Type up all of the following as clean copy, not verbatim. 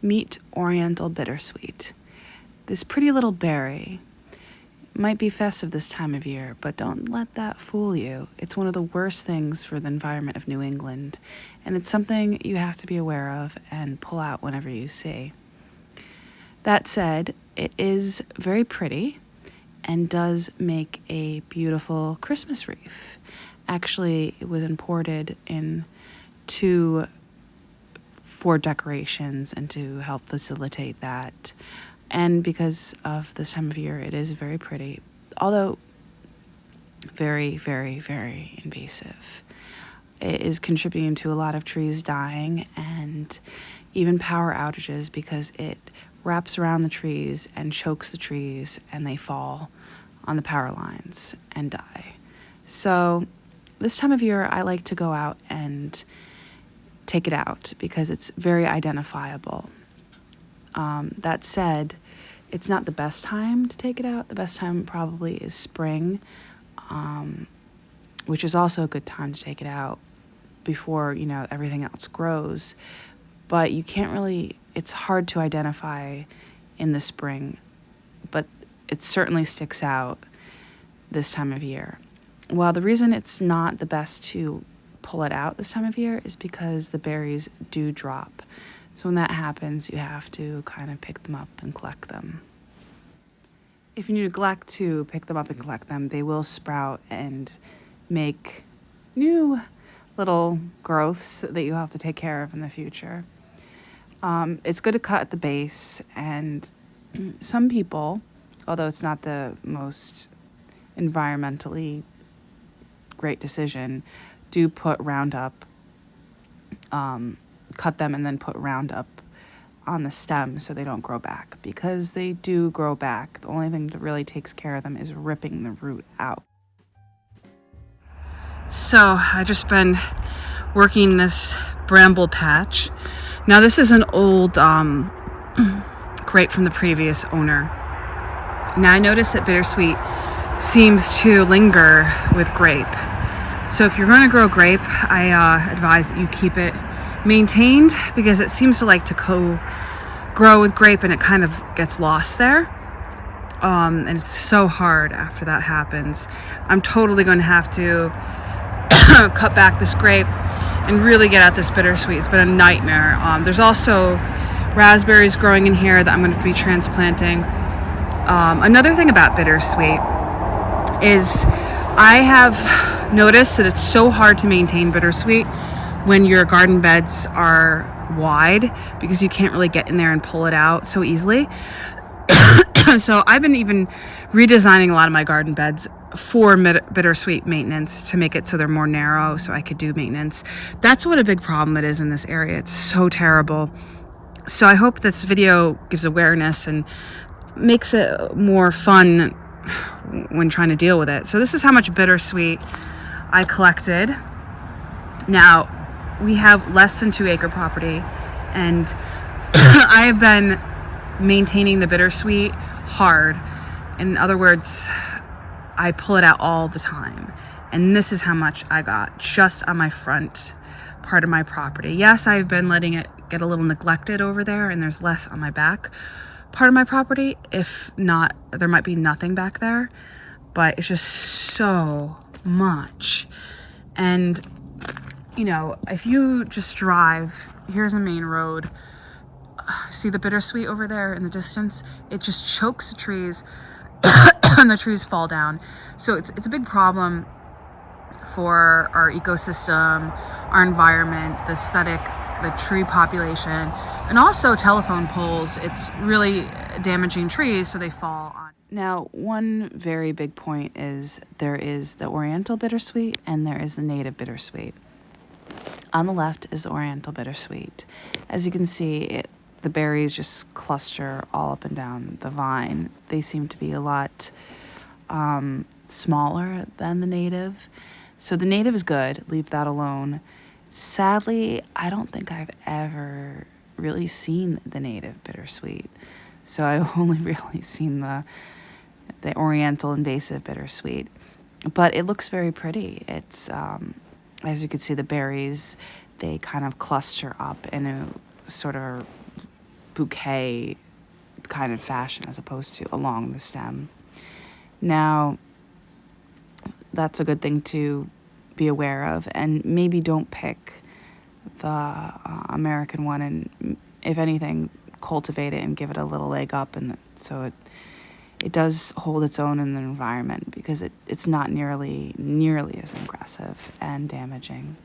Meet Oriental Bittersweet. This pretty little berry might be festive this time of year, but don't let that fool you. It's one of the worst things for the environment of New England, and it's something you have to be aware of and pull out whenever you see. That said, it is very pretty and does make a beautiful Christmas wreath. Actually, it was imported for decorations and to help facilitate that. And because of this time of year, it is very pretty, although very, very, very invasive. It is contributing to a lot of trees dying and even power outages because it wraps around the trees and chokes the trees and they fall on the power lines and die. So this time of year, I like to go out and take it out because it's very identifiable. That said, it's not the best time to take it out. The best time probably is spring, which is also a good time to take it out before, everything else grows. But you can't really, it's hard to identify in the spring, but it certainly sticks out this time of year. Well, the reason it's not the best to pull it out this time of year is because the berries do drop. So when that happens, you have to kind of pick them up and collect them. If you neglect to pick them up and collect them, they will sprout and make new little growths that you have to take care of in the future. It's good to cut at the base, and some people, although it's not the most environmentally great decision, do put Roundup, cut them and then put Roundup on the stem so they don't grow back, because they do grow back. The only thing that really takes care of them is ripping the root out. So I just been working this bramble patch. Now this is an old grape from the previous owner. Now I noticed that bittersweet seems to linger with grape. So if you're going to grow grape, I advise that you keep it maintained, because it seems to like to grow with grape and it kind of gets lost there. And it's so hard after that happens. I'm totally going to have to cut back this grape and really get at this bittersweet. It's been a nightmare. There's also raspberries growing in here that I'm going to be transplanting. Another thing about bittersweet is I have noticed that it's so hard to maintain bittersweet when your garden beds are wide, because you can't really get in there and pull it out so easily. So I've been even redesigning a lot of my garden beds for bittersweet maintenance to make it so they're more narrow so I could do maintenance. That's what a big problem it is in this area. It's so terrible. So I hope this video gives awareness and makes it more fun when trying to deal with it. So this is how much bittersweet I collected. Now, we have less than 2 acre property, and I have been maintaining the bittersweet hard. In other words, I pull it out all the time. And this is how much I got just on my front part of my property. Yes, I've been letting it get a little neglected over there, and there's less on my back part of my property. If not, there might be nothing back there, but it's just so much. And if you just drive, here's a main road, see the bittersweet over there in the distance? It just chokes the trees and the trees fall down. So it's a big problem for our ecosystem, our environment, the aesthetic, the tree population, and also telephone poles. It's really damaging trees, so they fall on. Now, one very big point is there is the Oriental bittersweet and there is the native bittersweet. On the left is the Oriental bittersweet. As you can see, the berries just cluster all up and down the vine. They seem to be a lot smaller than the native. So the native is good, leave that alone. Sadly, I don't think I've ever really seen the native bittersweet. So I've only really seen the Oriental invasive bittersweet. But it looks very pretty. It's, as you can see, the berries, they kind of cluster up in a sort of bouquet kind of fashion as opposed to along the stem. Now, that's a good thing to be aware of, and maybe don't pick the American one, and if anything, cultivate it and give it a little leg up, and so it does hold its own in the environment, because it's not nearly as aggressive and damaging.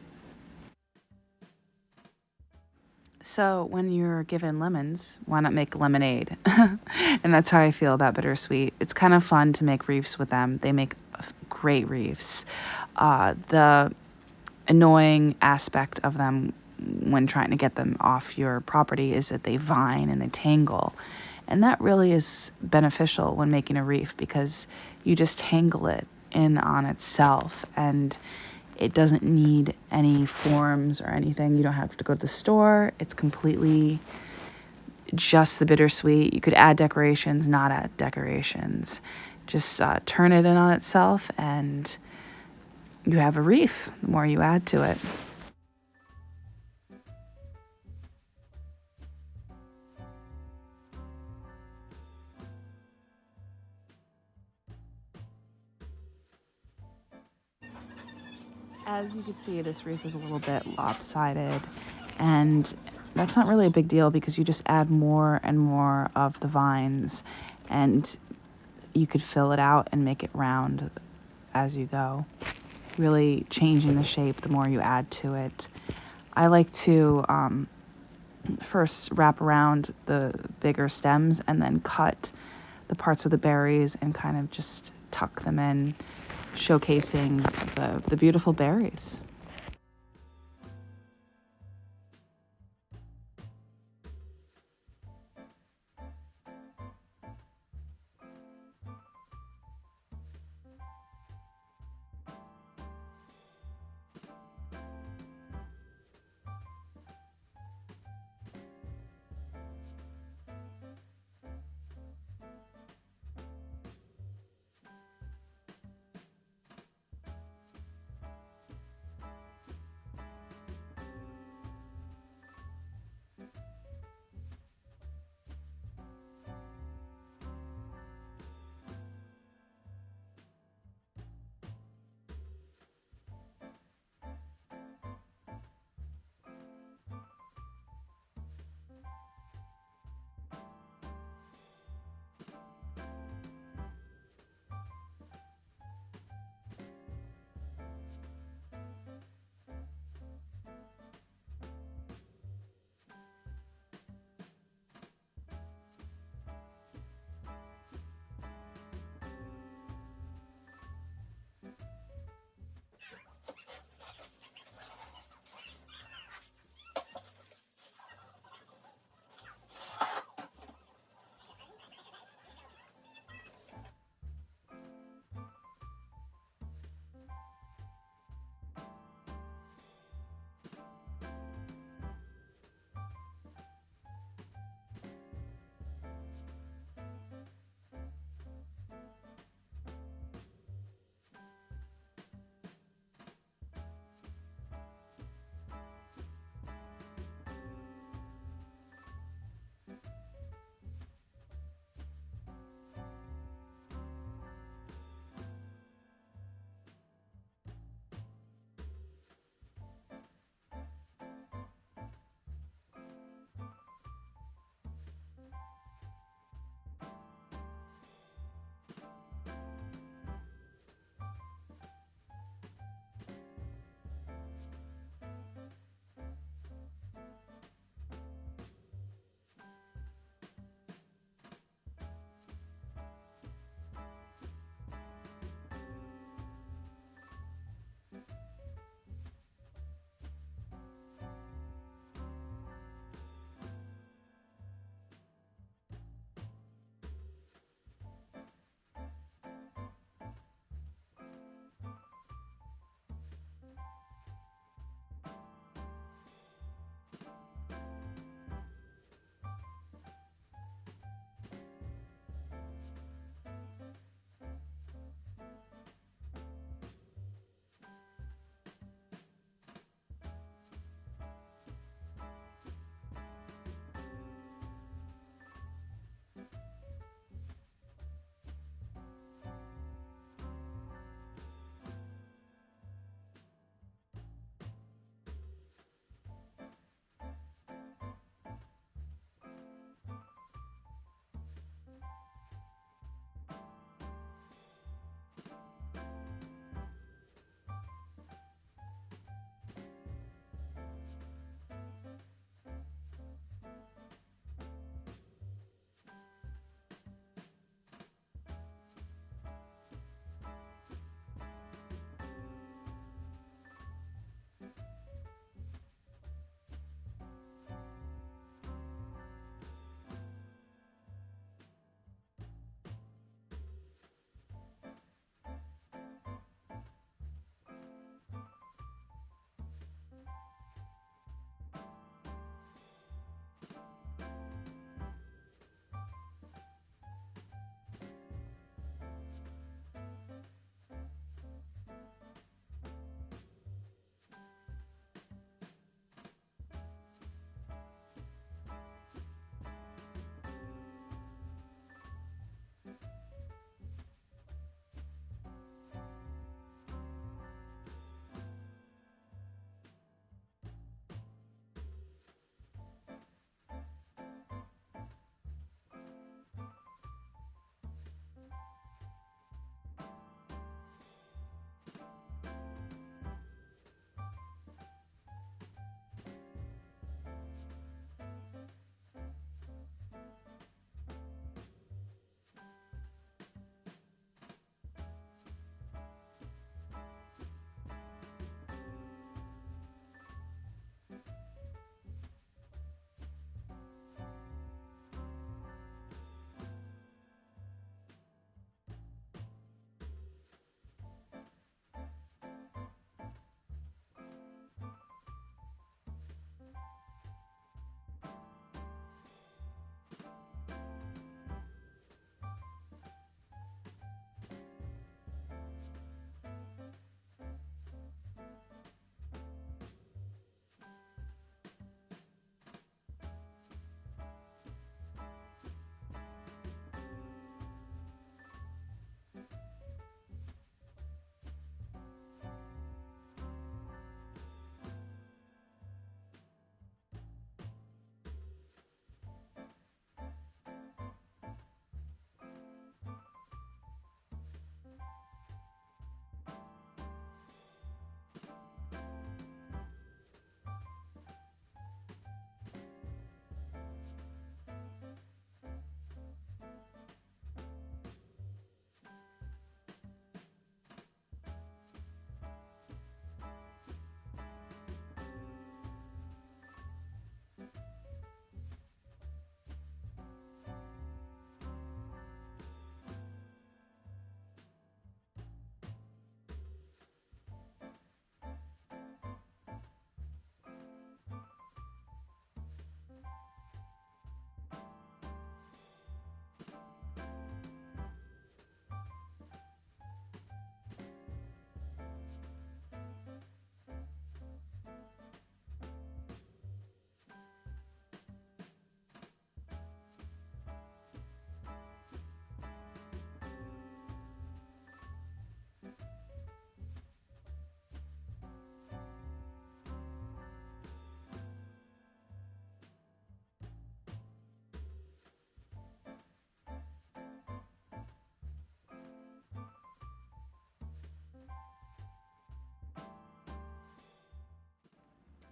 So when you're given lemons, why not make lemonade? And that's how I feel about bittersweet. It's kind of fun to make wreaths with them. They make great wreaths. The annoying aspect of them when trying to get them off your property is that they vine and they tangle. And that really is beneficial when making a wreath, because you just tangle it in on itself, and it doesn't need any forms or anything. You don't have to go to the store. It's completely just the bittersweet. You could add decorations, not add decorations. Just turn it in on itself, and you have a wreath the more you add to it. As you can see, this wreath is a little bit lopsided, and that's not really a big deal, because you just add more and more of the vines, and you could fill it out and make it round as you go, really changing the shape the more you add to it. I like to first wrap around the bigger stems and then cut the parts of the berries and kind of just tuck them in, showcasing the beautiful berries.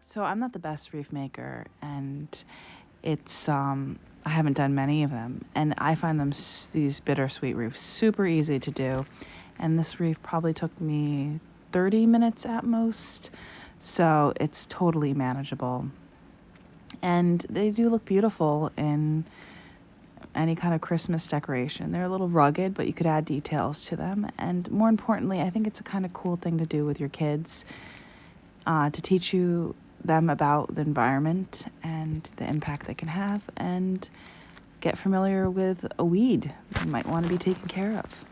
So I'm not the best wreath maker, and it's I haven't done many of them, and I find them these bittersweet wreaths super easy to do. And this wreath probably took me 30 minutes at most, so it's totally manageable. And they do look beautiful in any kind of Christmas decoration. They're a little rugged, but you could add details to them. And more importantly, I think it's a kind of cool thing to do with your kids, to teach them about the environment and the impact they can have, and get familiar with a weed you might want to be taken care of.